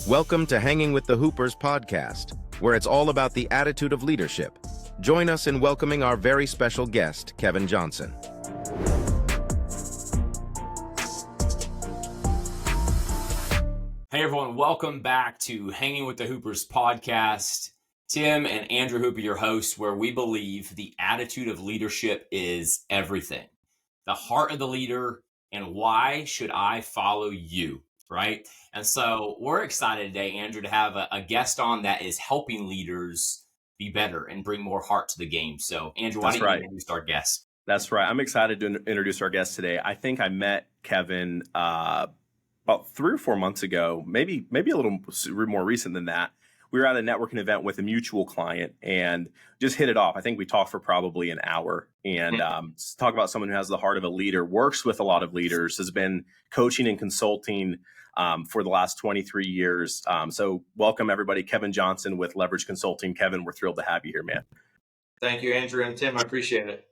Welcome to Hanging with the Hoopers podcast, where it's all about the attitude of leadership. Join us in welcoming our very special guest, Kevin Johnson. Hey everyone, welcome back to Hanging with the Hoopers podcast. Tim and Andrew Hooper, your hosts, where we believe the attitude of leadership is everything. The heart of the leader, and why should I follow you, right? And so we're excited today, Andrew, to have a guest on that is helping leaders be better and bring more heart to the game. So Andrew, why don't you introduce our guest? That's right. I'm excited to introduce our guest today. I think I met Kevin about 3 or 4 months ago, maybe a little more recent than that. We were at a networking event with a mutual client and just hit it off. I think we talked for probably an hour and talk about someone who has the heart of a leader, works with a lot of leaders, has been coaching and consulting for the last 23 years. So welcome everybody, Kevin Johnson with Leverage Consulting. Kevin, we're thrilled to have you here, man. Thank you, Andrew and Tim. I appreciate it.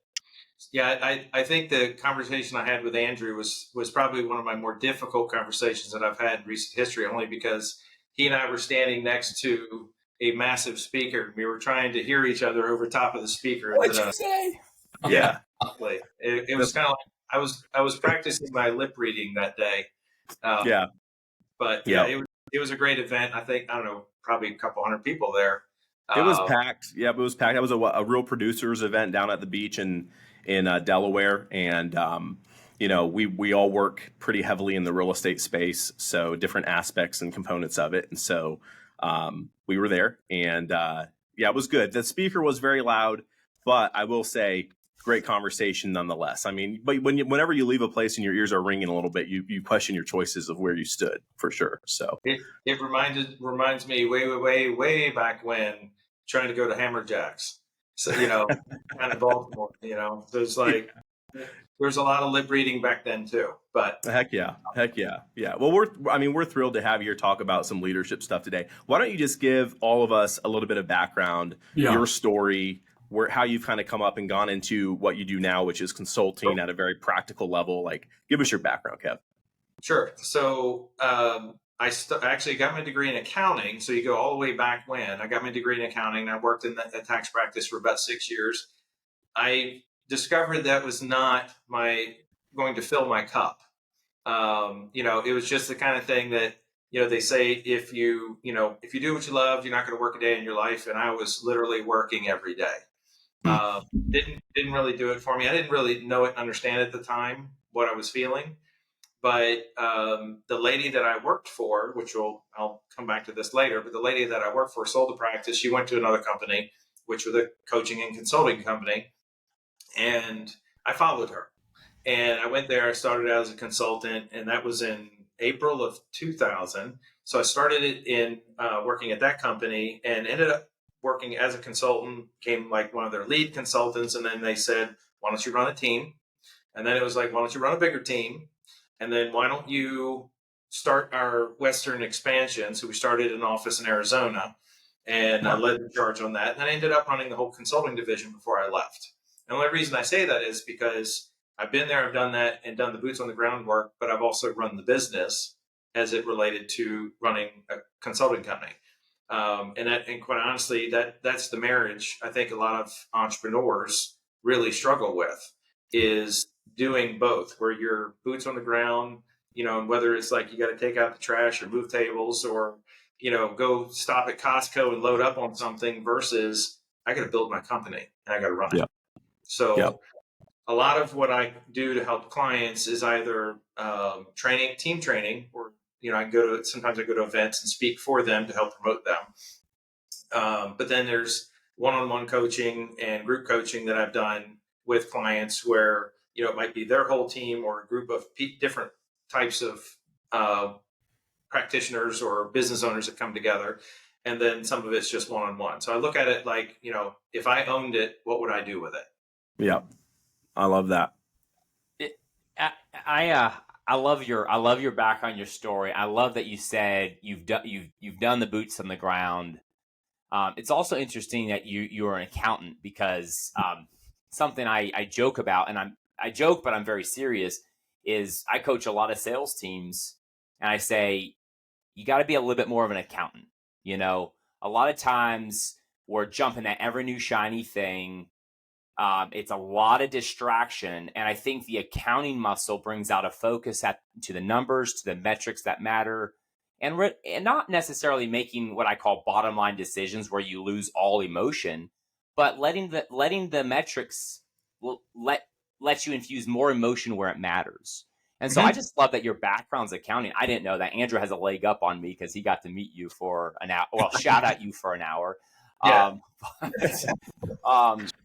Yeah, I think the conversation I had with Andrew was probably one of my more difficult conversations that I've had in recent history, only because he and I were standing next to a massive speaker. We were trying to hear each other over top of the speaker. What'd you say? Yeah. It was kind of like I was practicing my lip reading that day. But it was a great event. I think, I don't know, probably a couple hundred people there. It was packed. Yeah, it was packed. That was a real producers event down at the beach in Delaware. And, we all work pretty heavily in the real estate space. So different aspects and components of it. And so we were there and it was good. The speaker was very loud, but I will say great conversation nonetheless. I mean, but whenever you leave a place and your ears are ringing a little bit, you question your choices of where you stood for sure. So it reminds me way back when trying to go to Hammer Jacks. So, kind of Baltimore, there's a lot of lip reading back then too, but heck yeah. Well, we're thrilled to have you here talk about some leadership stuff today. Why don't you just give all of us a little bit of background, your story, how you've kind of come up and gone into what you do now, which is consulting at a very practical level. Like, give us your background, Kev. Sure. So, I actually got my degree in accounting. So you go all the way back when I got my degree in accounting. I worked in the tax practice for about 6 years. I discovered that was not going to fill my cup. It was just the kind of thing that, they say, if you do what you love, you're not going to work a day in your life. And I was literally working every day. Didn't really do it for me. I didn't really know it and understand at the time what I was feeling. But the lady that I worked for, I'll come back to this later, but the lady that I worked for sold the practice. She went to another company, which was a coaching and consulting company. And I followed her. And I went there. I started out as a consultant, and that was in April of 2000. So I started in working at that company and ended up working as a consultant, became like one of their lead consultants. And then they said, why don't you run a team? And then it was like, why don't you run a bigger team? And then why don't you start our Western expansion? So we started an office in Arizona, and I led the charge on that. And I ended up running the whole consulting division before I left. And the only reason I say that is because I've been there, I've done that and done the boots on the ground work, but I've also run the business as it related to running a consulting company. And quite honestly, that's the marriage I think a lot of entrepreneurs really struggle with, is doing both, where you're boots on the ground, and whether it's like you got to take out the trash or move tables or, go stop at Costco and load up on something versus I got to build my company and I got to run it. So a lot of what I do to help clients is either team training, or, sometimes I go to events and speak for them to help promote them. But then there's one-on-one coaching and group coaching that I've done with clients where, it might be their whole team or a group of different types of practitioners or business owners that come together. And then some of it's just one-on-one. So I look at it like, if I owned it, what would I do with it? Yeah. I love that. I love your background, your story. I love that you said you've done the boots on the ground. It's also interesting that you're an accountant, because something I joke about, and I joke, but I'm very serious, is I coach a lot of sales teams, and I say, you got to be a little bit more of an accountant. A lot of times we're jumping at every new shiny thing. It's a lot of distraction. And I think the accounting muscle brings out a focus to the numbers, to the metrics that matter, and not necessarily making what I call bottom line decisions where you lose all emotion, but letting the metrics let you infuse more emotion where it matters. And so I just love that your background's accounting. I didn't know that. Andrew has a leg up on me because he got to meet you for an hour. Well, shout out you for an hour. Yeah.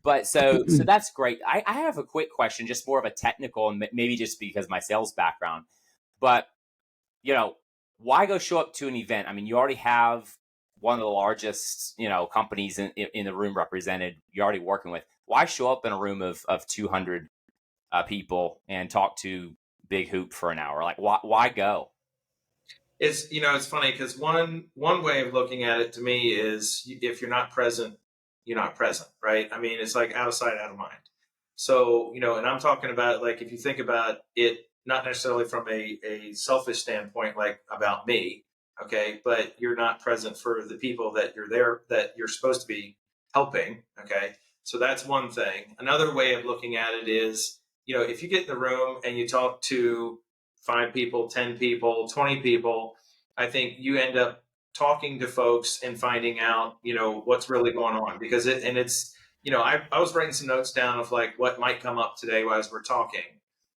But so that's great. I have a quick question, just more of a technical, and maybe just because my sales background. But why go show up to an event? I mean, you already have one of the largest companies in the room represented. You're already working with. Why show up in a room of 200 people and talk to Big Hoop for an hour? Like, why go? It's funny because one way of looking at it to me is if you're not present, you're not present, right? I mean, it's like out of sight, out of mind. So, and I'm talking about, like, if you think about it, not necessarily from a selfish standpoint, like about me, okay, but you're not present for the people that you're there, that you're supposed to be helping, okay? So that's one thing. Another way of looking at it is, if you get in the room and you talk to 5 people, 10 people, 20 people, I think you end up talking to folks and finding out, what's really going on, because it's, I was writing some notes down of like what might come up today as we're talking,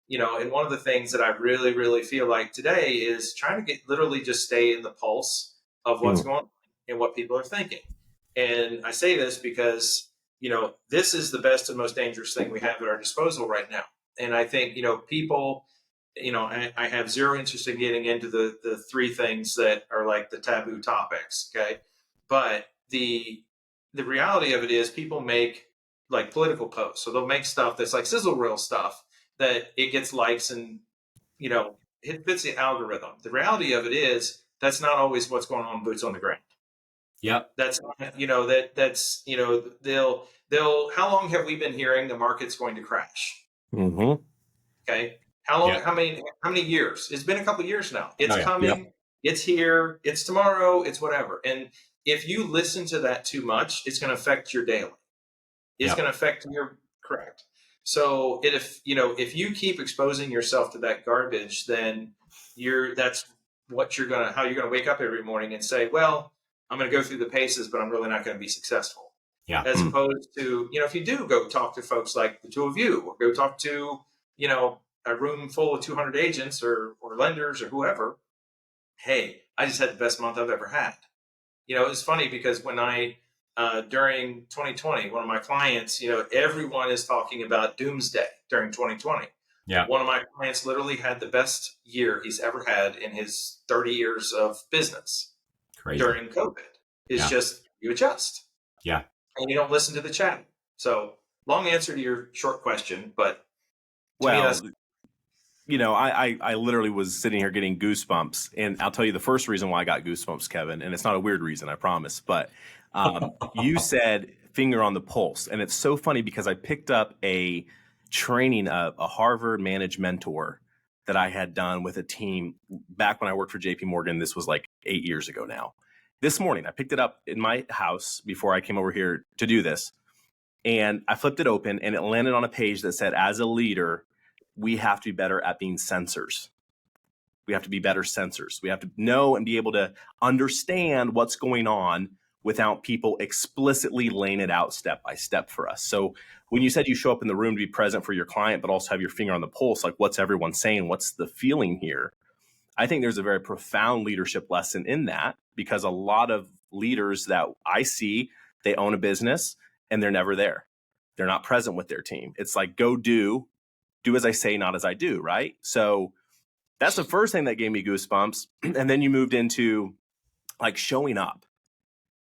and one of the things that I really, really feel like today is trying to literally just stay in the pulse of what's going on and what people are thinking. And I say this because, this is the best and most dangerous thing we have at our disposal right now. And I think, people, I have zero interest in getting into the 3 things that are like the taboo topics. Okay. But the reality of it is people make like political posts. So they'll make stuff that's like sizzle reel stuff that it gets likes and, it fits the algorithm. The reality of it is that's not always what's going on boots on the ground. Yep. That's, they'll, how long have we been hearing the market's going to crash? Mm-hmm. Okay. How long, Yep. how many years? It's been a couple of years now. It's coming. Yep. It's here. It's tomorrow. It's whatever. And if you listen to that too much, it's going to affect your daily. It's Yep. going to affect your correct. So if you keep exposing yourself to that garbage, then that's what how you're going to wake up every morning and say, well, I'm going to go through the paces, but I'm really not going to be successful. Yeah. As opposed to, if you do go talk to folks like the 2 of you, or go talk to, a room full of 200 agents or lenders or whoever, hey, I just had the best month I've ever had. It's funny because when during 2020, one of my clients, everyone is talking about doomsday during 2020. Yeah. One of my clients literally had the best year he's ever had in his 30 years of business. Crazy. During COVID. It's just, you adjust. Yeah. And you don't listen to the chat. So long answer to your short question, but I literally was sitting here getting goosebumps, and I'll tell you the first reason why I got goosebumps, Kevin, and it's not a weird reason, I promise, but you said finger on the pulse, and it's so funny because I picked up a training of a Harvard managed mentor that I had done with a team back when I worked for JP Morgan. This was like 8 years ago now. This morning, I picked it up in my house before I came over here to do this, and I flipped it open, and it landed on a page that said, as a leader, we have to be better at being sensors. We have to be better sensors. We have to know and be able to understand what's going on without people explicitly laying it out step by step for us. So when you said you show up in the room to be present for your client, but also have your finger on the pulse, like what's everyone saying? What's the feeling here? I think there's a very profound leadership lesson in that, because a lot of leaders that I see, they own a business and they're never there. They're not present with their team. It's like, go do as I say, not as I do, right? So that's the first thing that gave me goosebumps. And then you moved into like showing up.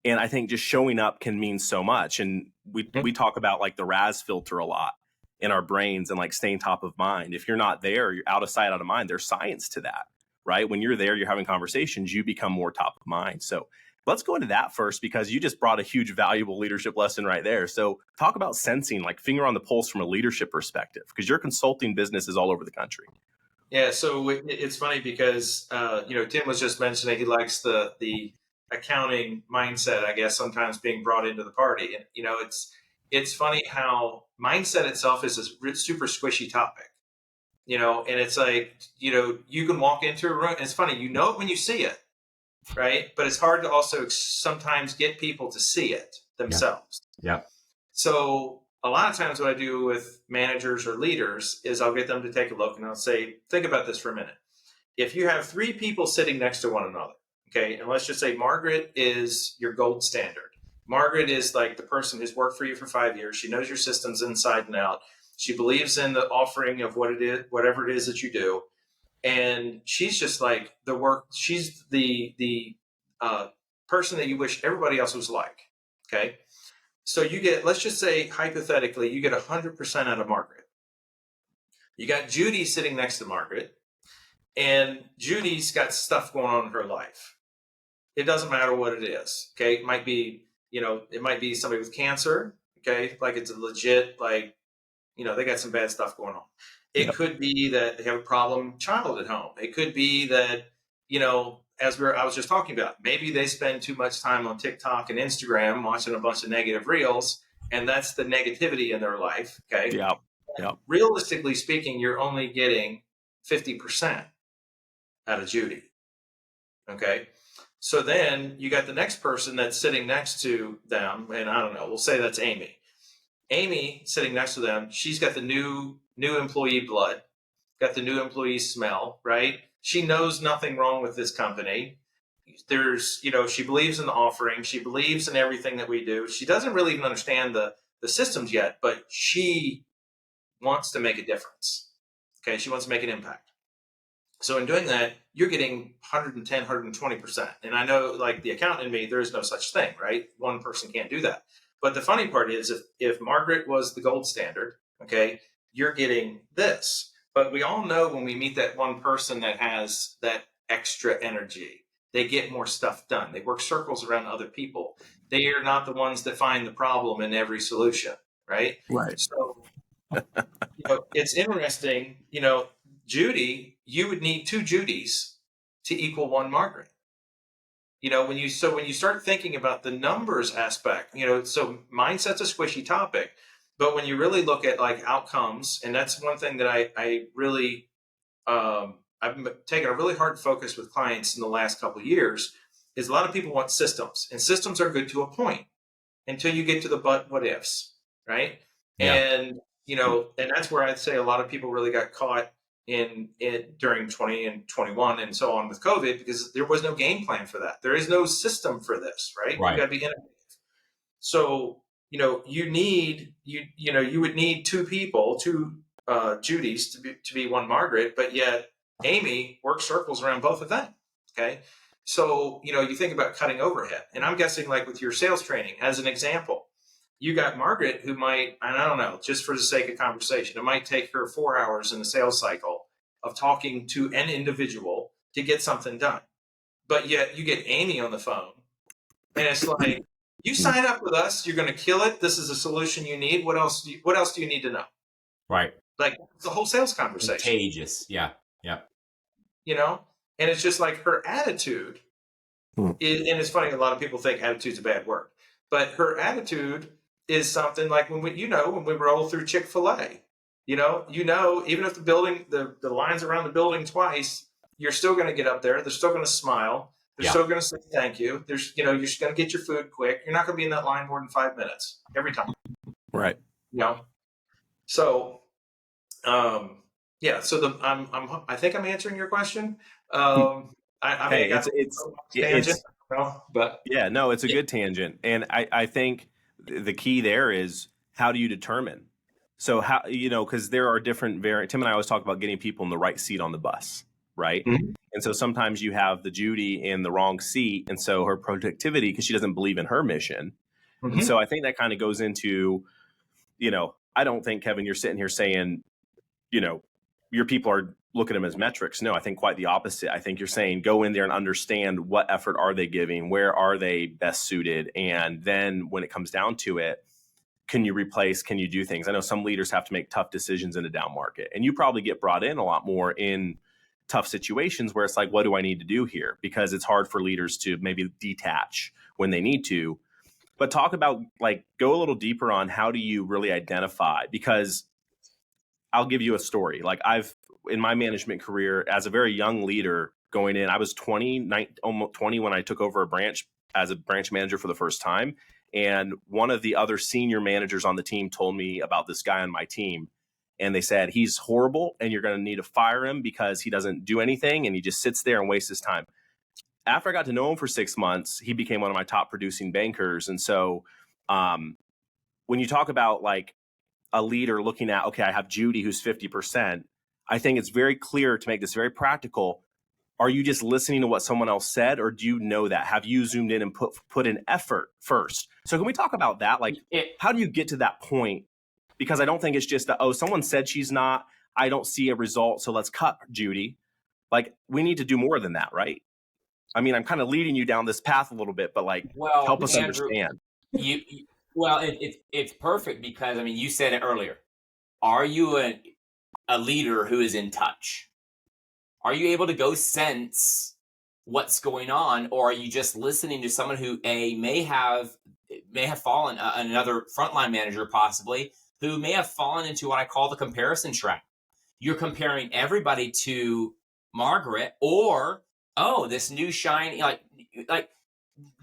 And I think just showing up can mean so much. And we talk about like the RAS filter a lot in our brains and like staying top of mind. If you're not there, you're out of sight, out of mind. There's science to that, right? When you're there, you're having conversations, you become more top of mind. So let's go into that first, because you just brought a huge valuable leadership lesson right there. So talk about sensing, like finger on the pulse from a leadership perspective, because your consulting business is all over the country. Yeah, so it's funny because Tim was just mentioning he likes the accounting mindset, I guess, sometimes being brought into the party, and it's funny how mindset itself is a super squishy topic, and it's like you can walk into a room, and it's funny, it when you see it, right? But it's hard to also sometimes get people to see it Yeah. themselves. Yeah. So a lot of times what I do with managers or leaders is I'll get them to take a look and I'll say, think about this for a minute. If you have three people sitting next to one another, okay, and let's just say Margaret is your gold standard. Margaret is like the person who's worked for you for 5 years. She knows your systems inside and out. She believes in the offering of what it is, whatever it is that you do. And she's just like she's the person that you wish everybody else was like. Okay. So you get, let's just say hypothetically, you get 100% out of Margaret. You got Judy sitting next to Margaret, and Judy's got stuff going on in her life. It doesn't matter what it is. Okay. It might be, it might be somebody with cancer. Okay. Like it's a legit, like, they got some bad stuff going on. It could be that they have a problem child at home. It could be that, I was just talking about, maybe they spend too much time on TikTok and Instagram watching a bunch of negative reels, and that's the negativity in their life. Okay. Yeah. Yeah. Realistically speaking, you're only getting 50% out of Judy. Okay. So then you got the next person that's sitting next to them, and I don't know, we'll say that's Amy. Amy sitting next to them, she's got the new employee blood, got the new employee smell, right? She knows nothing wrong with this company. She believes in the offering. She believes in everything that we do. She doesn't really even understand the systems yet, but she wants to make a difference. Okay. She wants to make an impact. So in doing that, you're getting 110, 120%. And I know, like the accountant in me, there is no such thing, right? One person can't do that. But the funny part is if Margaret was the gold standard, okay, you're getting this. But we all know when we meet that one person that has that extra energy, they get more stuff done. They work circles around other people. They are not the ones that find the problem in every solution, right? Right. So, it's interesting, Judy, you would need two Judys to equal one Margaret. When you start thinking about the numbers aspect, so mindset's a squishy topic, but when you really look at like outcomes, and that's one thing that I really I've taken a really hard focus with clients in the last couple of years, is a lot of people want systems, and systems are good to a point until you get to the but what ifs, right? Yeah. And and that's where I'd say a lot of people really got caught in it during 20 and 21 and so on with COVID, because there was no game plan for that. There is no system for this, right? Right. You got to be innovative. So, you would need two people, two Judys to be one Margaret, but yet Amy works circles around both of them. Okay. So, you think about cutting overhead, and I'm guessing like with your sales training as an example, you got Margaret who might, and I don't know, just for the sake of conversation, it might take her 4 hours in the sales cycle of talking to an individual to get something done. But yet you get Amy on the phone, and it's like, you sign up with us, you're going to kill it. This is a solution you need. What else do you need to know? Right. Like it's a whole sales conversation. Contagious. Yeah. Yeah. And it's just like her attitude. And it's funny, a lot of people think attitude's a bad word, but her attitude is something like when we roll through Chick-fil-A, even if the lines around the building twice, you're still going to get up there. They're still going to smile. They're still going to say thank you. You're just going to get your food quick. You're not going to be in that line more than 5 minutes every time. Right. So, So I think I'm answering your question. It's a good tangent. And I think the key there is, how do you determine? So how, because there are different Tim and I always talk about getting people in the right seat on the bus, right? Mm-hmm. And so sometimes you have the Judy in the wrong seat. And so her productivity, because she doesn't believe in her mission. Mm-hmm. And so I think that kind of goes into, I don't think, Kevin, you're sitting here saying, your people are looking at them as metrics. No, I think quite the opposite. I think you're saying go in there and understand what effort are they giving, where are they best suited, and then when it comes down to it, can you replace, can you do things? I know some leaders have to make tough decisions in a down market, and you probably get brought in a lot more in tough situations where it's like, what do I need to do here? Because it's hard for leaders to maybe detach when they need to. But talk about, like, go a little deeper on how do you really identify, because I'll give you a story. Like, in my management career as a very young leader going in, I was 20, almost 20 when I took over a branch as a branch manager for the first time. And one of the other senior managers on the team told me about this guy on my team. And they said, he's horrible and you're going to need to fire him because he doesn't do anything and he just sits there and wastes his time. After I got to know him for 6 months, he became one of my top producing bankers. And so when you talk about like a leader looking at, okay, I have Judy who's 50%, I think it's very clear to make this very practical. Are you just listening to what someone else said, or do you know that? Have you zoomed in and put in effort first? So can we talk about that? Like, how do you get to that point? Because I don't think it's just that, oh, someone said she's not, I don't see a result, so let's cut Judy. Like, we need to do more than that, right? I mean, I'm kind of leading you down this path a little bit, but like, help us Andrew, understand. It's perfect because, I mean, you said it earlier. Are you a leader who is in touch? Are you able to go sense what's going on, or are you just listening to someone who may have fallen, another frontline manager possibly, who may have fallen into what I call the comparison trap? You're comparing everybody to Margaret, or this new shiny, like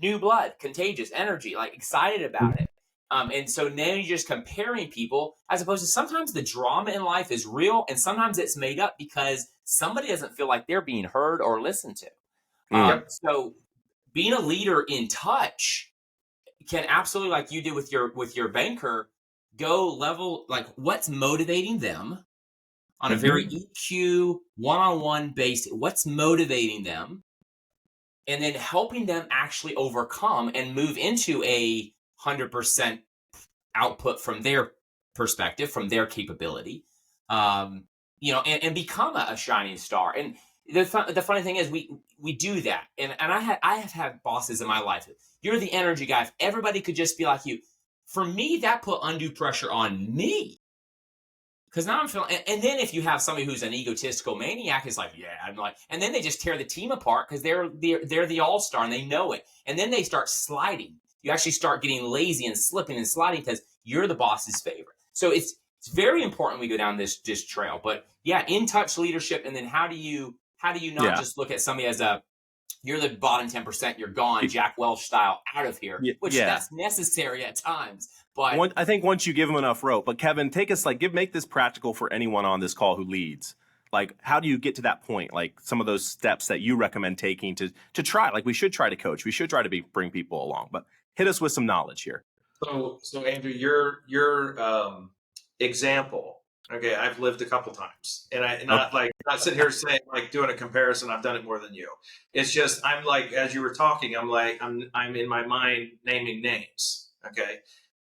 new blood, contagious energy, like excited about it. And so now you're just comparing people, as opposed to sometimes the drama in life is real and sometimes it's made up because somebody doesn't feel like they're being heard or listened to. So being a leader in touch can absolutely, like you did with your banker, go level, like what's motivating them on a very EQ one-on-one basis. What's motivating them? And then helping them actually overcome and move into a 100% output from their perspective, from their capability, and become a shining star. And the funny thing is, we do that. And I have had bosses in my life. You're the energy guy. If everybody could just be like you, for me, that put undue pressure on me. Because now I'm feeling, and then if you have somebody who's an egotistical maniac, it's like, yeah, I'm like, and then they just tear the team apart because they're the all-star and they know it. And then they start sliding. You actually start getting lazy and slipping and sliding because you're the boss's favorite. So it's very important we go down this trail. But yeah, in touch leadership, and then how do you not just look at somebody as you're the bottom 10%, you're gone, Jack Welch style, out of here, which that's necessary at times. But I think once you give them enough rope. But Kevin, take us, like, make this practical for anyone on this call who leads. Like, how do you get to that point? Like, some of those steps that you recommend taking to try. Like, we should try to coach. We should try to bring people along. But hit us with some knowledge here. So Andrew, your example. Okay, I've lived a couple times, and not sitting here saying like doing a comparison. I've done it more than you. It's just I'm like, as you were talking, I'm like I'm in my mind naming names. Okay,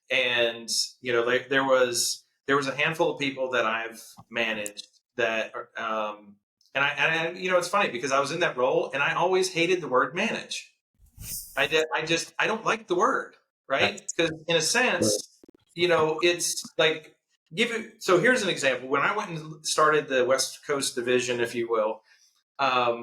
and there was a handful of people that I've managed that and I it's funny because I was in that role and I always hated the word manage. I don't like the word, right? Because in a sense, it's like so here's an example. When I went and started the West Coast division, if you will,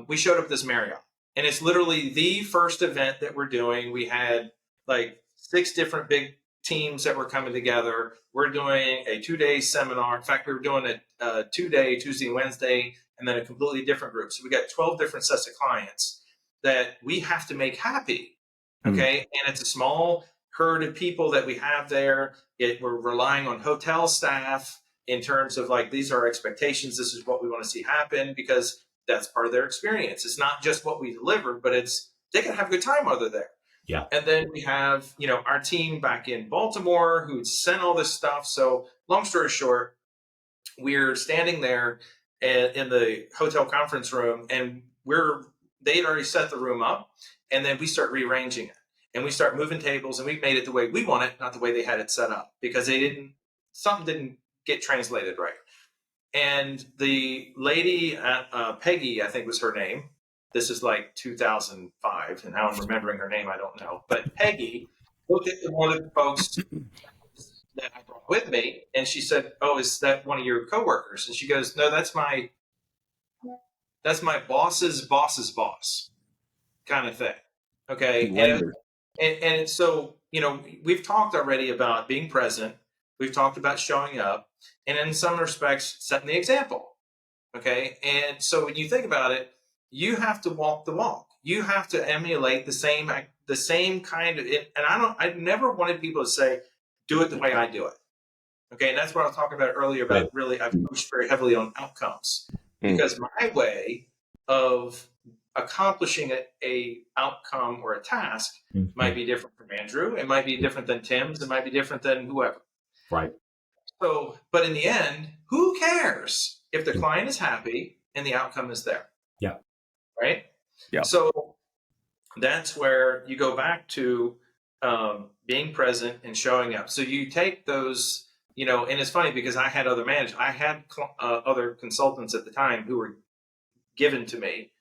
we showed up at this Marriott, and it's literally the first event that we're doing. We had like 6 different big teams that were coming together. We're doing a 2-day seminar. In fact, we were doing a 2-day, Tuesday and Wednesday, and then a completely different group. So we got 12 different sets of clients that we have to make happy. Okay. And it's a small herd of people that we have there. We're relying on hotel staff in terms of like, these are our expectations. This is what we want to see happen, because that's part of their experience. It's not just what we deliver, but they can have a good time while they're there. Yeah. And then we have, our team back in Baltimore who sent all this stuff. So long story short, we're standing there in the hotel conference room, and they'd already set the room up, and then we start rearranging it, and we start moving tables, and we made it the way we want it, not the way they had it set up, because something didn't get translated right. And the lady, Peggy, I think was her name. This is like 2005, and how I'm remembering her name, I don't know. But Peggy looked at one of the folks, that I brought with me. And she said, "Oh, is that one of your coworkers?" And she goes, "No, that's my boss's boss's boss kind of thing." Okay. Lender. And so, we've talked already about being present. We've talked about showing up, and in some respects, setting the example. Okay. And so when you think about it, you have to walk the walk. You have to emulate the same kind of it. And I never wanted people to say, do it the way I do it. Okay. And that's what I was talking about earlier about really, I've pushed very heavily on outcomes because my way of accomplishing a outcome or a task might be different from Andrew. It might be different than Tim's. It might be different than whoever. Right. So, but in the end, who cares if the client is happy and the outcome is there? Yeah. Right. Yeah. So that's where you go back to being present and showing up. So you take those, and it's funny because I had other managers. I had other consultants at the time who were given to me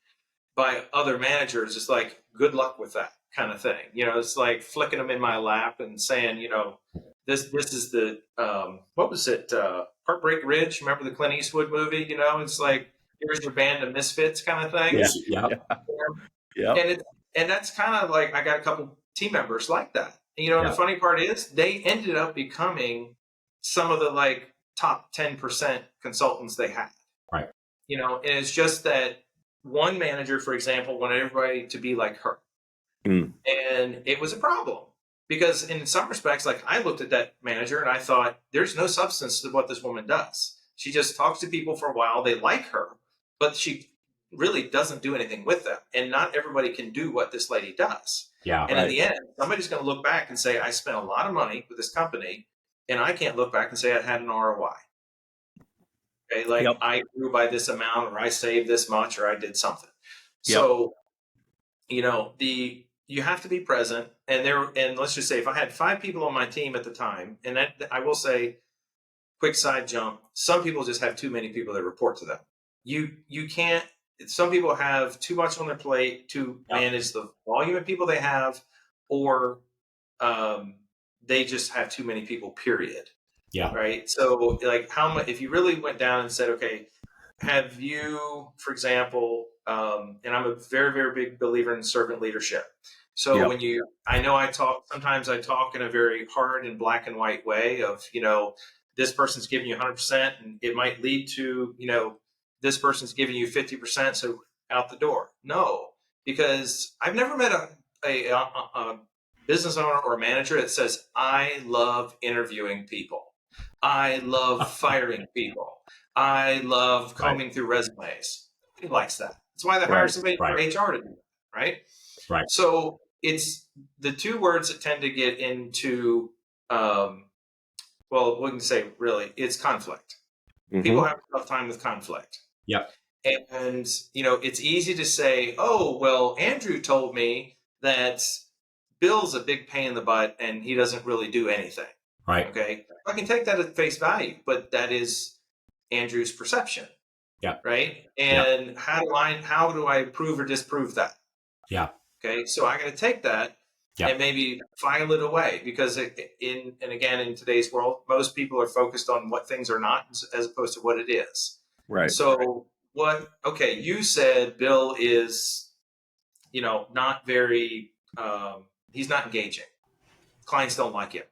by other managers. It's like, good luck with that kind of thing. It's like flicking them in my lap and saying, this is the, what was it? Heartbreak Ridge. Remember the Clint Eastwood movie? It's like, here's your band of misfits kind of thing. Yeah. Yeah. And that's kind of like, I got a couple team members like that. And the funny part is they ended up becoming some of the like top 10% consultants they had. Right. And it's just that one manager, for example, wanted everybody to be like her. And it was a problem because in some respects, like I looked at that manager and I thought, there's no substance to what this woman does. She just talks to people for a while. They like her, but she really doesn't do anything with them. And not everybody can do what this lady does. Yeah. And in the end, somebody's going to look back and say, I spent a lot of money with this company and I can't look back and say I had an ROI. Okay, like I grew by this amount, or I saved this much, or I did something. So, you have to be present. And let's just say, if I had 5 people on my team at the time, and that I will say, quick side jump, some people just have too many people that report to them. You can't. Some people have too much on their plate to manage the volume of people they have, or they just have too many people. Period. Yeah. Right. So like how much, if you really went down and said, okay, have you, for example, and I'm a very, very big believer in servant leadership. So sometimes I talk in a very hard and black and white way of, this person's giving you 100% and it might lead to, this person's giving you 50%. So out the door. No, because I've never met a business owner or a manager that says, I love interviewing people. I love firing people. I love combing through resumes. Nobody likes that. That's why they hire somebody for HR to do that, right? Right. So it's the two words that tend to get into, we can say really, it's conflict. People have a tough time with conflict. Yep. And, it's easy to say, oh, well, Andrew told me that Bill's a big pain in the butt and he doesn't really do anything. Right. Okay. I can take that at face value, but that is Andrew's perception. Yeah. Right. And how do I prove or disprove that? Yeah. Okay. So I got to take that and maybe file it away because in today's world, most people are focused on what things are not as opposed to what it is. Right. So you said Bill is, not very, he's not engaging. Clients don't like him.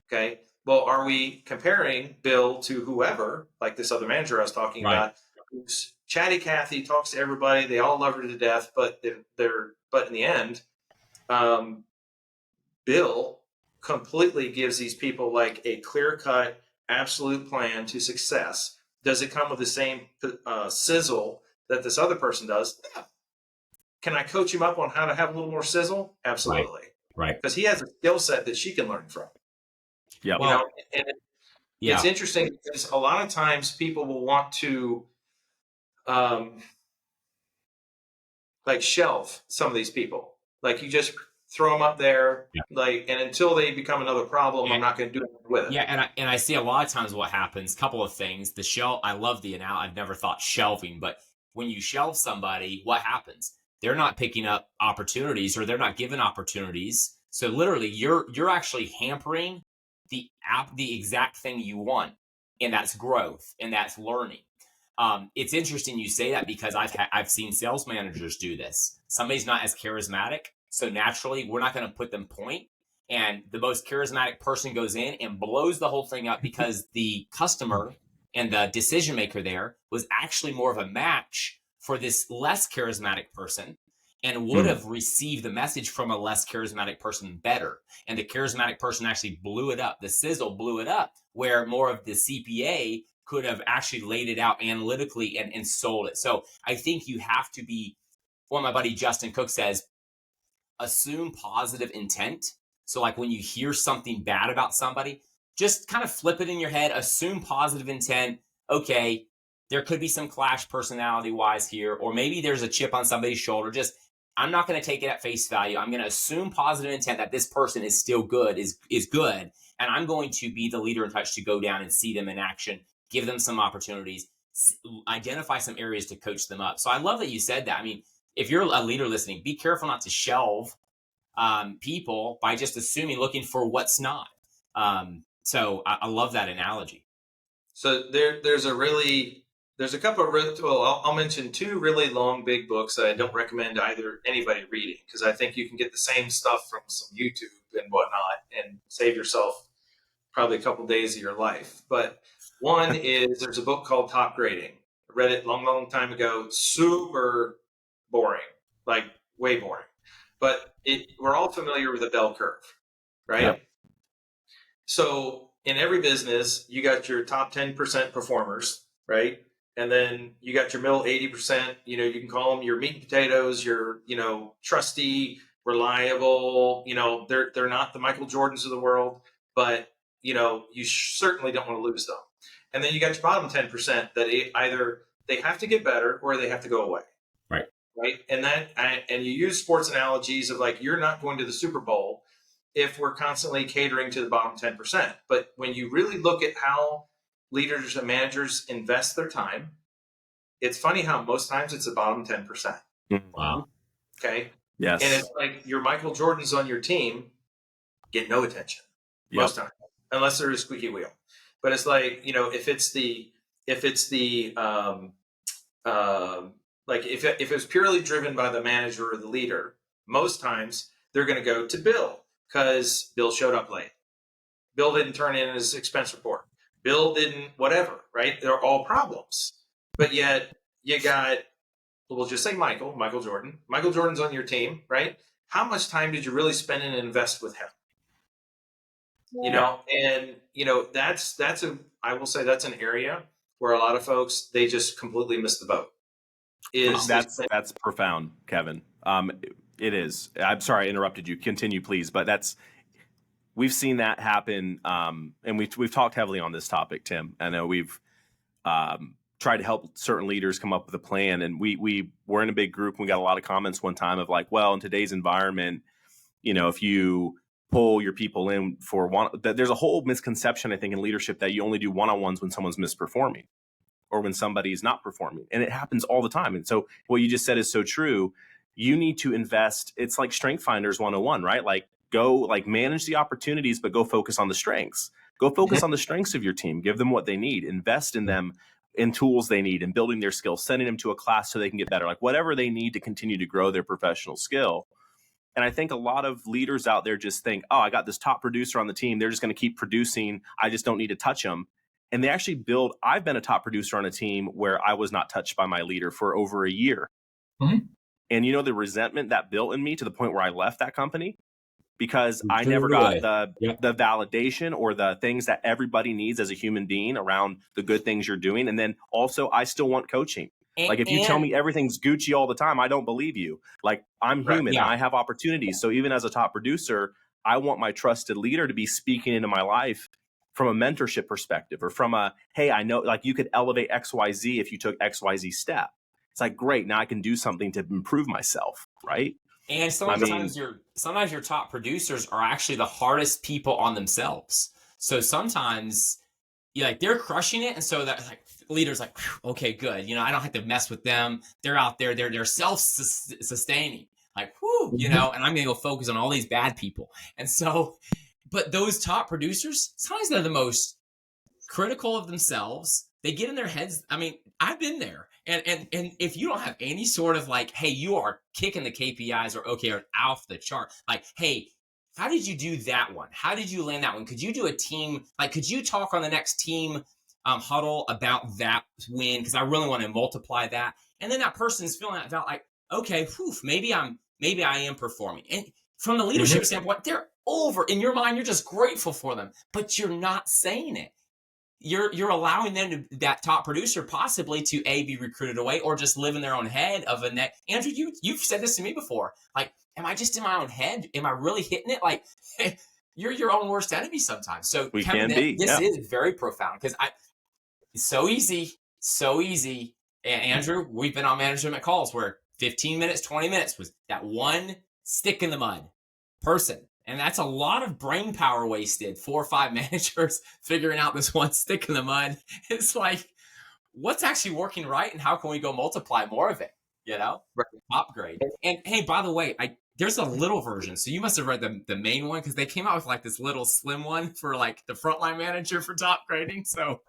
Okay. Well, are we comparing Bill to whoever, like this other manager I was talking about, who's chatty Cathy, talks to everybody, they all love her to death, but but in the end, Bill completely gives these people like a clear-cut, absolute plan to success. Does it come with the same sizzle that this other person does? Can I coach him up on how to have a little more sizzle? Absolutely. Right. Because he has a skill set that she can learn from. Yeah. Well, it's interesting because a lot of times people will want to like shelve some of these people. Like you just throw them up there, and until they become another problem, I'm not going to do anything with it. Yeah, and I see a lot of times what happens. Couple of things. The shelf. I love the analogy. I've never thought shelving, but when you shelve somebody, what happens? They're not picking up opportunities, or they're not given opportunities. So literally, you're actually hampering the exact thing you want, and that's growth and that's learning. It's interesting you say that, because I've seen sales managers do this. Somebody's not as charismatic, so naturally we're not going to put them point, and the most charismatic person goes in and blows the whole thing up, because the customer and the decision maker there was actually more of a match for this less charismatic person, and would have received the message from a less charismatic person better. And the charismatic person actually blew it up. The sizzle blew it up, where more of the CPA could have actually laid it out analytically and sold it. So I think you have to be, what my buddy Justin Cook says, assume positive intent. So like when you hear something bad about somebody, just kind of flip it in your head, assume positive intent. Okay, there could be some clash personality wise here, or maybe there's a chip on somebody's shoulder. Just, I'm not going to take it at face value. I'm going to assume positive intent that this person is still good, is good. And I'm going to be the leader in touch to go down and see them in action, give them some opportunities, identify some areas to coach them up. So I love that you said that. I mean, if you're a leader listening, be careful not to shelve people by just assuming, looking for what's not. So I love that analogy. So there's a couple of, well, I'll mention two really long, big books that I don't recommend anybody reading, because I think you can get the same stuff from some YouTube and whatnot and save yourself probably a couple days of your life. But one is, there's a book called Top Grading. I read it long time ago. Super boring, like way boring. But we're all familiar with the bell curve, right? Yep. So in every business, you got your top 10% performers, right? And then you got your middle 80%, you can call them your meat and potatoes, your, trusty, reliable, they're not the Michael Jordans of the world, but, you certainly don't want to lose them. And then you got your bottom 10% that either they have to get better or they have to go away. Right. Right. And you use sports analogies of like, you're not going to the Super Bowl if we're constantly catering to the bottom 10%. But when you really look at how leaders and managers invest their time, it's funny how most times it's the bottom 10%. Wow. Okay. Yes. And it's like your Michael Jordans on your team get no attention most times, unless they're a squeaky wheel. But it's like, if it's purely driven by the manager or the leader, most times they're going to go to Bill because Bill showed up late. Bill didn't turn in his expense report. Bill didn't whatever, right? They're all problems. But yet you got, we'll just say Michael Jordan. Michael Jordan's on your team, right? How much time did you really spend and invest with him? I will say that's an area where a lot of folks, they just completely miss the boat. That's profound, Kevin. It is. I'm sorry I interrupted you. Continue, please. But we've seen that happen, and we've talked heavily on this topic, Tim. I know we've tried to help certain leaders come up with a plan, and we were in a big group, and we got a lot of comments one time of like, well, in today's environment, if you pull your people in for one, there's a whole misconception, I think, in leadership that you only do one-on-ones when someone's misperforming or when somebody's not performing. And it happens all the time. And so what you just said is so true. You need to invest. It's like Strength Finders 101, right? Like manage the opportunities, but go focus on the strengths. Go focus on the strengths of your team. Give them what they need. Invest in them, in tools they need, in building their skills, sending them to a class so they can get better. Like whatever they need to continue to grow their professional skill. And I think a lot of leaders out there just think, oh, I got this top producer on the team. They're just going to keep producing. I just don't need to touch them. And they actually I've been a top producer on a team where I was not touched by my leader for over a year. Mm-hmm. And the resentment that built in me to the point where I left that company because I never got the validation or the things that everybody needs as a human being around the good things you're doing. And then also I still want coaching. Like if you tell me everything's Gucci all the time, I don't believe you. Like I'm human and I have opportunities. So even as a top producer, I want my trusted leader to be speaking into my life from a mentorship perspective or from hey, I know like you could elevate XYZ if you took XYZ step. It's like, great, now I can do something to improve myself, right? And sometimes your top producers are actually the hardest people on themselves. So sometimes they're crushing it. And so that like leaders like, okay, good. I don't have to mess with them. They're out there. They're self-sustaining. Like, and I'm going to go focus on all these bad people. And so, but those top producers, sometimes they're the most critical of themselves. They get in their heads. I mean, I've been there. And if you don't have any sort of like, hey, you are kicking the KPIs or okay, or off the chart, like, hey, how did you do that one? How did you land that one? Could you do a team? Like, could you talk on the next team huddle about that win? Because I really want to multiply that. And then that person's feeling that about like, okay, maybe I am performing. And from the leadership standpoint, they're over in your mind. You're just grateful for them, but you're not saying it. You're allowing them to, that top producer possibly to be recruited away or just live in their own head of a neck. Andrew, you've said this to me before. Like, am I just in my own head? Am I really hitting it? Like, you're your own worst enemy sometimes. So We Kevin, can be. This is very profound because it's so easy. And Andrew, we've been on management calls where 15 minutes, 20 minutes was that one stick in the mud person. And that's a lot of brain power wasted. 4 or 5 managers figuring out this one stick in the mud. It's like, what's actually working right, and how can we go multiply more of it? You know, Right. Upgrade. And hey, by the way, there's a little version. So you must have read the main one because they came out with like this little slim one for like the frontline manager for top grading. So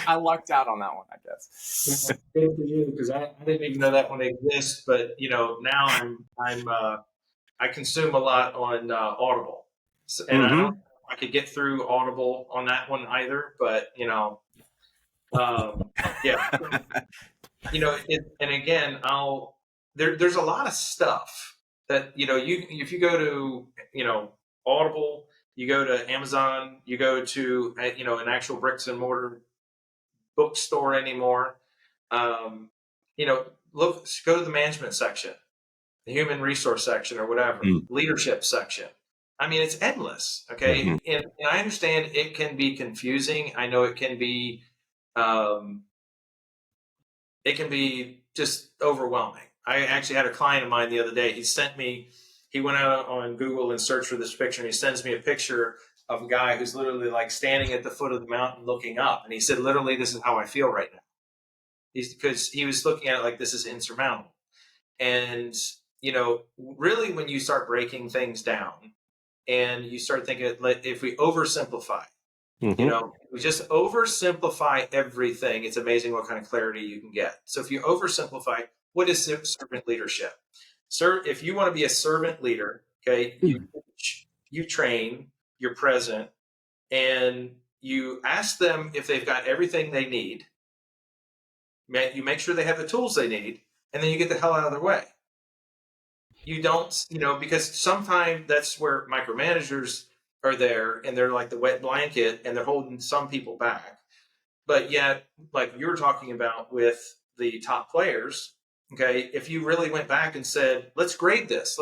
I lucked out on that one, I guess. Good for you, because I didn't even know that one exists. But now I consume a lot on Audible, and I don't know if I could get through Audible on that one either. But yeah, and again, there's a lot of stuff that if you go to Audible, you go to Amazon, you go to an actual bricks and mortar bookstore anymore. Go to the management section, the human resource section, or whatever, leadership section. I mean, it's endless. Okay. And I understand it can be confusing. I know it can be just overwhelming. I actually had a client of mine the other day. He went out on Google and searched for this picture, and he sends me a picture of a guy who's literally like standing at the foot of the mountain looking up. And he said, literally, this is how I feel right now. Because he was looking at it like this is insurmountable. And really, when you start breaking things down and you start thinking, if we oversimplify, we just oversimplify everything, it's amazing what kind of clarity you can get. So if you oversimplify, what is servant leadership? Sir, if you want to be a servant leader, okay, you train, you're present, and you ask them if they've got everything they need. You make sure they have the tools they need, and then you get the hell out of their way. You don't, because sometimes that's where micromanagers are there, and they're like the wet blanket, and they're holding some people back. But yet, like you're talking about with the top players, okay, if you really went back and said, let's grade this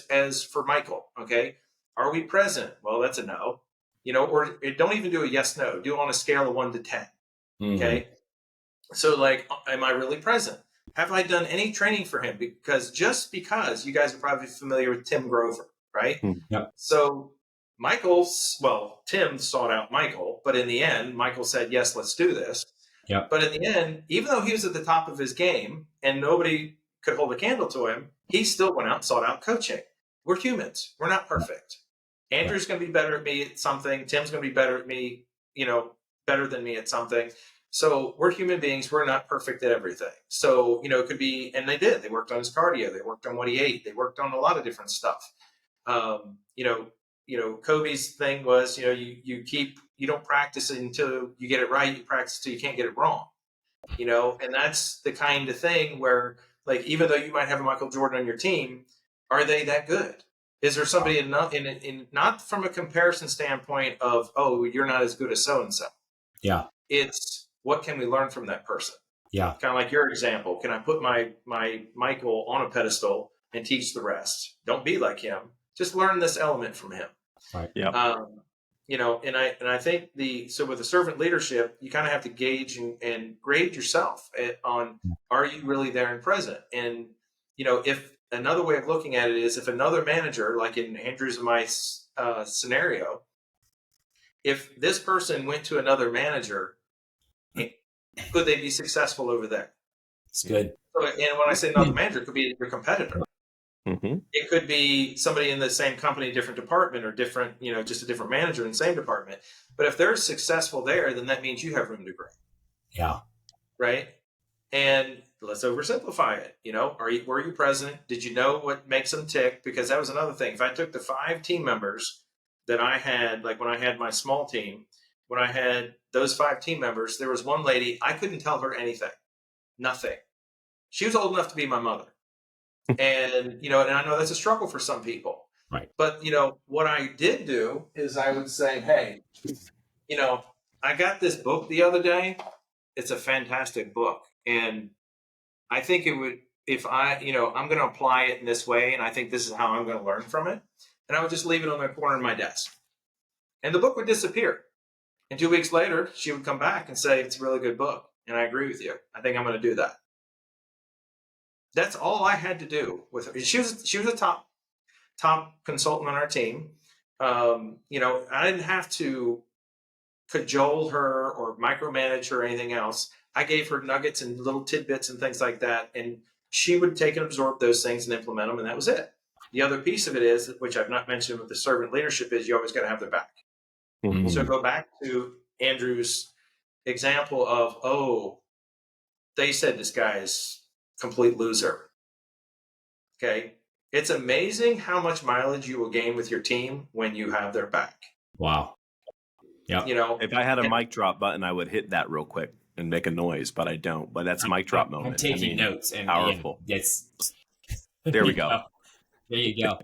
as for Michael, okay, are we present? Well, that's a no, or don't even do a yes, no, do it on a scale of 1 to 10, okay? So like, am I really present? Have I done any training for him? Because you guys are probably familiar with Tim Grover, right? Yep. So Tim sought out Michael, but in the end, Michael said, yes, let's do this. Yep. But in the end, even though he was at the top of his game and nobody could hold a candle to him, he still went out and sought out coaching. We're humans. We're not perfect. Andrew's going to be better at me at something. Tim's going to be better at me, better than me at something. So we're human beings. We're not perfect at everything. So, it could be, and they did. They worked on his cardio. They worked on what he ate. They worked on a lot of different stuff. Kobe's thing was, you don't practice it until you get it right. You practice till you can't get it wrong. And that's the kind of thing where, like, even though you might have a Michael Jordan on your team, are they that good? Is there somebody in not from a comparison standpoint of, oh, you're not as good as so-and-so. Yeah. It's, what can we learn from that person? Yeah. Kind of like your example. Can I put my Michael on a pedestal and teach the rest? Don't be like him. Just learn this element from him. Right. Yeah. And I think with the servant leadership, you kind of have to gauge and grade yourself on, are you really there and present? And, if another way of looking at it is, if another manager, like in Andrew's and my scenario, if this person went to another manager, could they be successful over there? It's good. So, and when I say another manager, it could be your competitor. Mm-hmm. It could be somebody in the same company, different department, or different, just a different manager in the same department. But if they're successful there, then that means you have room to grow. Yeah. Right. And let's oversimplify it. Were you president? Did you know what makes them tick? Because that was another thing. If I took the 5 team members that I had, like when I had my small team, when I had those 5 team members, there was one lady, I couldn't tell her anything, nothing. She was old enough to be my mother. And, and I know that's a struggle for some people. Right. But, what I did do is I would say, hey, I got this book the other day. It's a fantastic book. And I think it would, if I'm going to apply it in this way, and I think this is how I'm going to learn from it. And I would just leave it on the corner of my desk. And the book would disappear. And 2 weeks later, she would come back and say, it's a really good book. And I agree with you. I think I'm going to do that. That's all I had to do with her. She was a top consultant on our team. I didn't have to cajole her or micromanage her or anything else. I gave her nuggets and little tidbits and things like that. And she would take and absorb those things and implement them. And that was it. The other piece of it is, which I've not mentioned with the servant leadership, is you always got to have their back. Mm-hmm. So go back to Andrew's example of, they said this guy is complete loser. Okay. It's amazing how much mileage you will gain with your team when you have their back. Wow. Yeah. If I had a mic drop button, I would hit that real quick and make a noise, but I don't. But that's a mic drop moment. I'm taking notes, and powerful. There we go. There you go.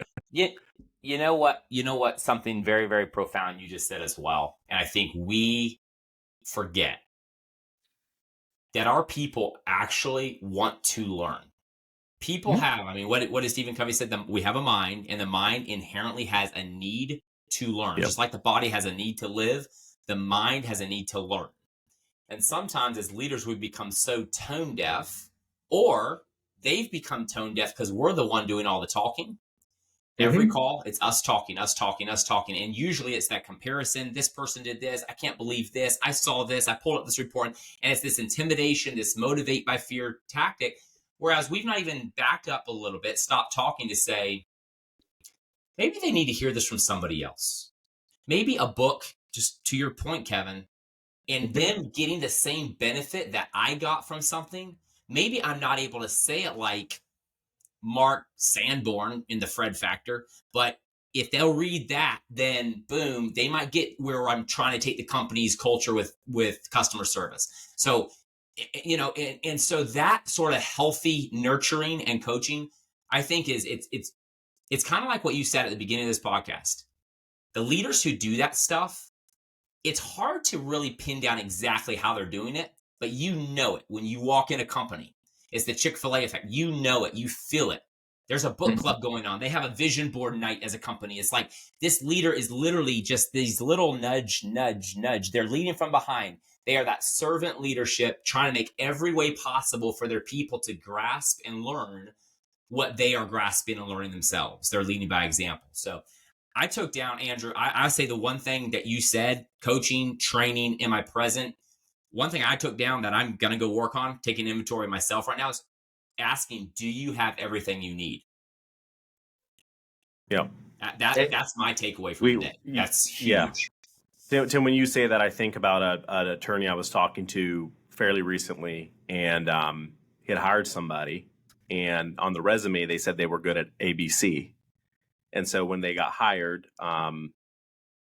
You know what? Something very, very profound you just said as well. And I think we forget that our people actually want to learn. People have, what does Stephen Covey said? We have a mind, and the mind inherently has a need to learn. Yep. Just like the body has a need to live, the mind has a need to learn. And sometimes as leaders, we become so tone deaf, or they've become tone deaf because we're the one doing all the talking. Every call, it's us talking. And usually it's that comparison. This person did this. I can't believe this. I saw this. I pulled up this report. And it's this intimidation, this motivate by fear tactic. Whereas we've not even backed up a little bit, stopped talking to say, maybe they need to hear this from somebody else. Maybe a book, just to your point, Kevin, and them getting the same benefit that I got from something. Maybe I'm not able to say it like Mark Sanborn in the Fred Factor, but if they'll read that, then boom, they might get where I'm trying to take the company's culture with customer service. So, and so that sort of healthy nurturing and coaching, I think it's kind of like what you said at the beginning of this podcast. The leaders who do that stuff, it's hard to really pin down exactly how they're doing it, but you know it when you walk in a company. It's the Chick-fil-A effect. You know it. You feel it. There's a book club going on. They have a vision board night as a company. It's like this leader is literally just these little nudge. They're leading from behind. They are that servant leadership, trying to make every way possible for their people to grasp and learn what they are grasping and learning themselves. They're leading by example. So I took down, Andrew, I say the one thing that you said, coaching, training, am I present? One thing I took down that I'm going to go work on, taking inventory myself right now, is asking, do you have everything you need? Yeah. That's my takeaway from today. That's huge. Yeah. Tim, when you say that, I think about an attorney I was talking to fairly recently, and he had hired somebody, and on the resume, they said they were good at ABC. And so when they got hired,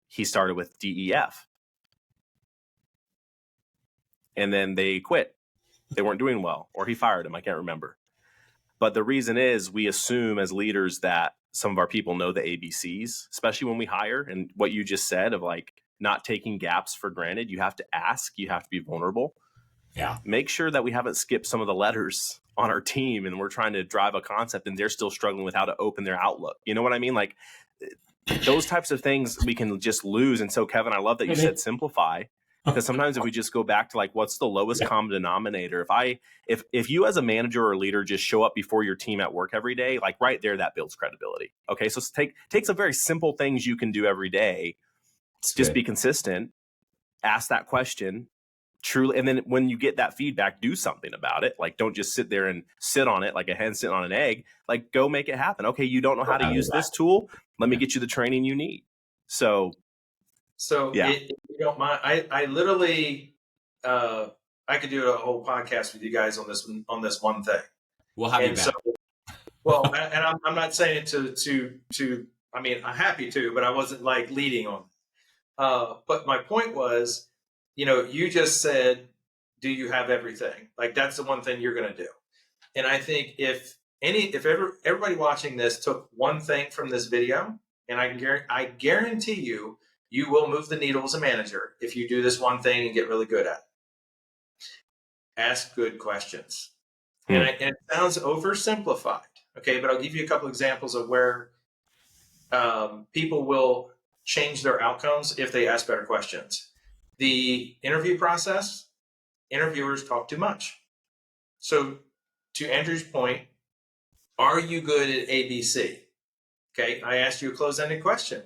he started with DEF. And then they quit. They weren't doing well, or he fired him. I can't remember. But the reason is we assume as leaders that some of our people know the ABCs, especially when we hire. And what you just said of like not taking gaps for granted, you have to ask, you have to be vulnerable. Yeah. Make sure that we haven't skipped some of the letters on our team and we're trying to drive a concept and they're still struggling with how to open their Outlook. You know what I mean? Like those types of things we can just lose. And so, Kevin, I love that you said simplify. Because sometimes if we just go back to like, what's the lowest common denominator? If you as a manager or leader just show up before your team at work every day, like right there, that builds credibility. Okay. So take some very simple things you can do every day. Just be consistent, ask that question, truly, and then when you get that feedback, do something about it. Like, don't just sit there and sit on it like a hen sitting on an egg. Like, go make it happen. Okay, you don't know how to use this tool. Let me get you the training you need. So yeah. If you don't mind, I literally, I could do a whole podcast with you guys on this one thing. We'll have you back. Well, and I'm not saying it to. I mean, I'm happy to, but I wasn't like leading on. But my point was, you just said, "Do you have everything?" Like that's the one thing you're going to do. And I think if everybody watching this took one thing from this video, and I guarantee you will move the needle as a manager if you do this one thing and get really good at it. Ask good questions. And it sounds oversimplified, okay, but I'll give you a couple examples of where people will change their outcomes if they ask better questions. The interview process, interviewers talk too much. So to Andrew's point, are you good at ABC? Okay, I asked you a closed-ended question.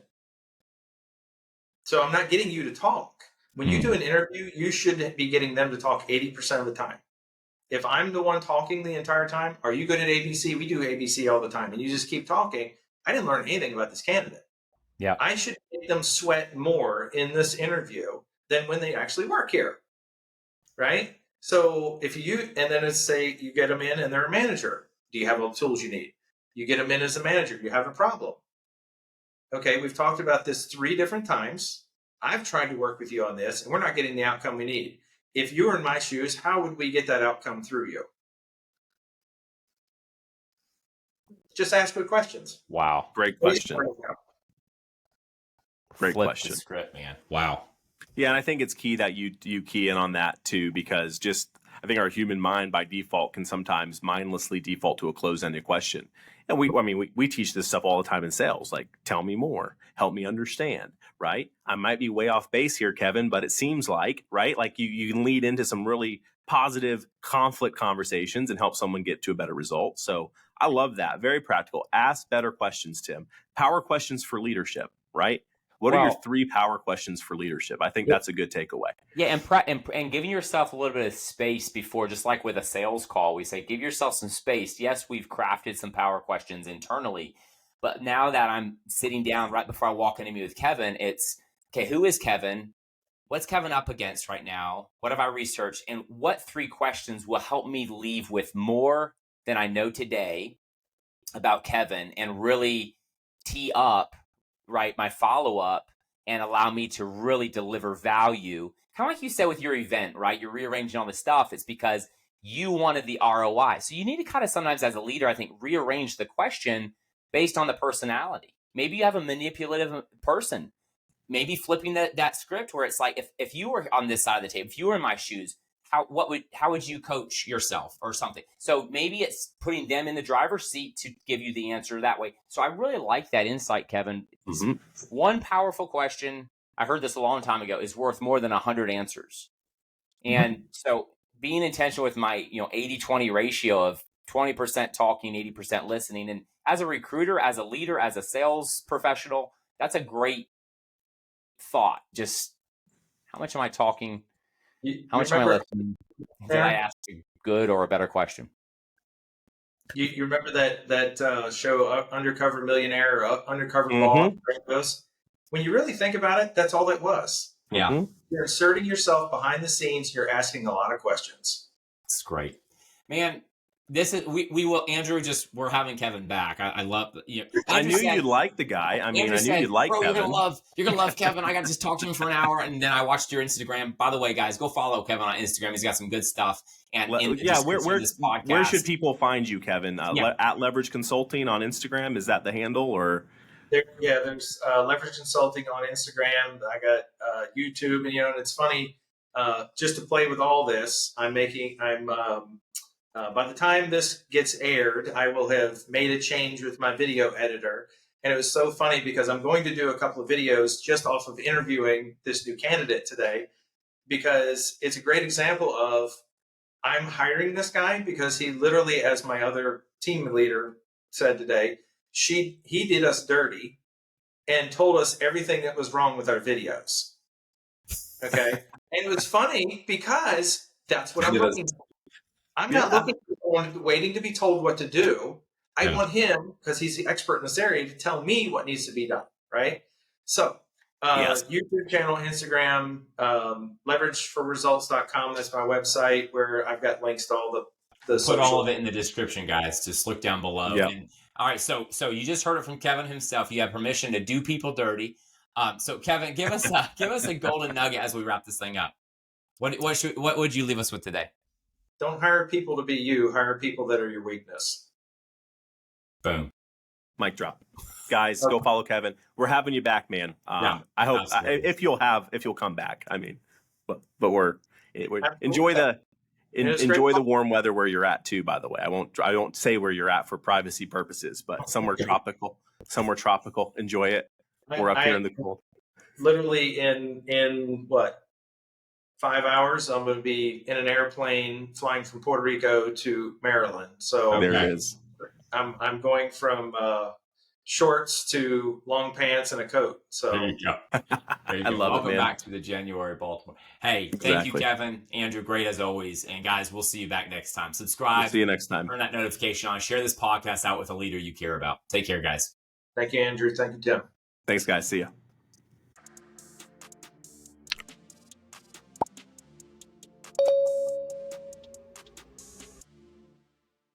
So I'm not getting you to talk. When you do an interview, you should be getting them to talk 80% of the time. If I'm the one talking the entire time, are you good at ABC? We do ABC all the time. And you just keep talking. I didn't learn anything about this candidate. Yeah. I should make them sweat more in this interview than when they actually work here. Right? So and then let's say you get them in and they're a manager. Do you have all the tools you need? You get them in as a manager. You have a problem. Okay, we've talked about this 3 different times. I've tried to work with you on this, and we're not getting the outcome we need. If you were in my shoes, how would we get that outcome through you? Just ask good questions. Wow. Great question. Great Flip question. The script, man. Wow. Yeah, and I think it's key that you key in on that too, because I think our human mind by default can sometimes mindlessly default to a closed-ended question. And we teach this stuff all the time in sales, like tell me more, help me understand, right? I might be way off base here, Kevin, but it seems like, right? Like you can lead into some really positive conflict conversations and help someone get to a better result. So I love that. Very practical. Ask better questions, Tim. Power questions for leadership, right? What are your 3 power questions for leadership? I think that's a good takeaway. Yeah, and giving yourself a little bit of space before, just like with a sales call, we say give yourself some space. Yes, we've crafted some power questions internally, but now that I'm sitting down right before I walk in to meet with Kevin, it's, okay, who is Kevin? What's Kevin up against right now? What have I researched? And what 3 questions will help me leave with more than I know today about Kevin and really tee up, right, my follow-up and allow me to really deliver value. Kind of like you said with your event, right? You're rearranging all this stuff. It's because you wanted the ROI. So you need to kind of sometimes as a leader, I think, rearrange the question based on the personality. Maybe you have a manipulative person. Maybe flipping that script where it's like, if you were on this side of the table, if you were in my shoes, how would you coach yourself or something? So maybe it's putting them in the driver's seat to give you the answer that way. So I really like that insight, Kevin. One powerful question, I heard this a long time ago, is worth more than 100 answers. And so being intentional with my 80-20 ratio of 20% talking, 80% listening. And as a recruiter, as a leader, as a sales professional, that's a great thought. Just how much am I talking? How much am I listening? Did I ask a good or a better question? You remember that show Undercover Millionaire or Undercover Boss? When you really think about it, that's all it was. Yeah. You're inserting yourself behind the scenes. You're asking a lot of questions. That's great, man. This is we will, Andrew. We're having Kevin back. I love I knew you'd like the guy. I knew you'd like Kevin. You're gonna love Kevin. I got to just talk to him for an hour, and then I watched your Instagram. By the way, guys, go follow Kevin on Instagram. He's got some good stuff. And where should people find you, Kevin? At Leverage Consulting on Instagram. Is that the handle or? There's Leverage Consulting on Instagram. I got YouTube, and it's funny. Just to play with all this, by the time this gets aired, I will have made a change with my video editor. And it was so funny because I'm going to do a couple of videos just off of interviewing this new candidate today, because it's a great example of I'm hiring this guy because he literally, as my other team leader said today, he did us dirty and told us everything that was wrong with our videos. Okay. And it was funny because that's what I'm looking for. I'm not looking for someone waiting to be told what to do. I want him, because he's the expert in this area, to tell me what needs to be done. Right. So, YouTube channel, Instagram, leverageforresults.com. That's my website where I've got links to all the Put social. all of it in the description, guys. Just look down below. Yep. And all right, so you just heard it from Kevin himself. You have permission to do people dirty. So Kevin, give us a golden nugget as we wrap this thing up. What would you leave us with today? Don't hire people to be you. Hire people that are your weakness. Boom. Mic drop. Guys, go follow Kevin. We're having you back, man. I hope if you'll come back. I mean, but we're enjoy the warm weather where you're at too. By the way, I won't say where you're at for privacy purposes, but somewhere tropical. Enjoy it. We're up here in the cold. Literally in what, 5 hours, I'm going to be in an airplane flying from Puerto Rico to Maryland. So there it is. I'm going from shorts to long pants and a coat. So there you go. I love Welcome it, man. back to the January Baltimore. Hey, thank you, Kevin. Andrew, great as always. And guys, we'll see you back next time. Subscribe. We'll see you next time. Turn that notification on. Share this podcast out with a leader you care about. Take care, guys. Thank you, Andrew. Thank you, Tim. Thanks, guys. See ya.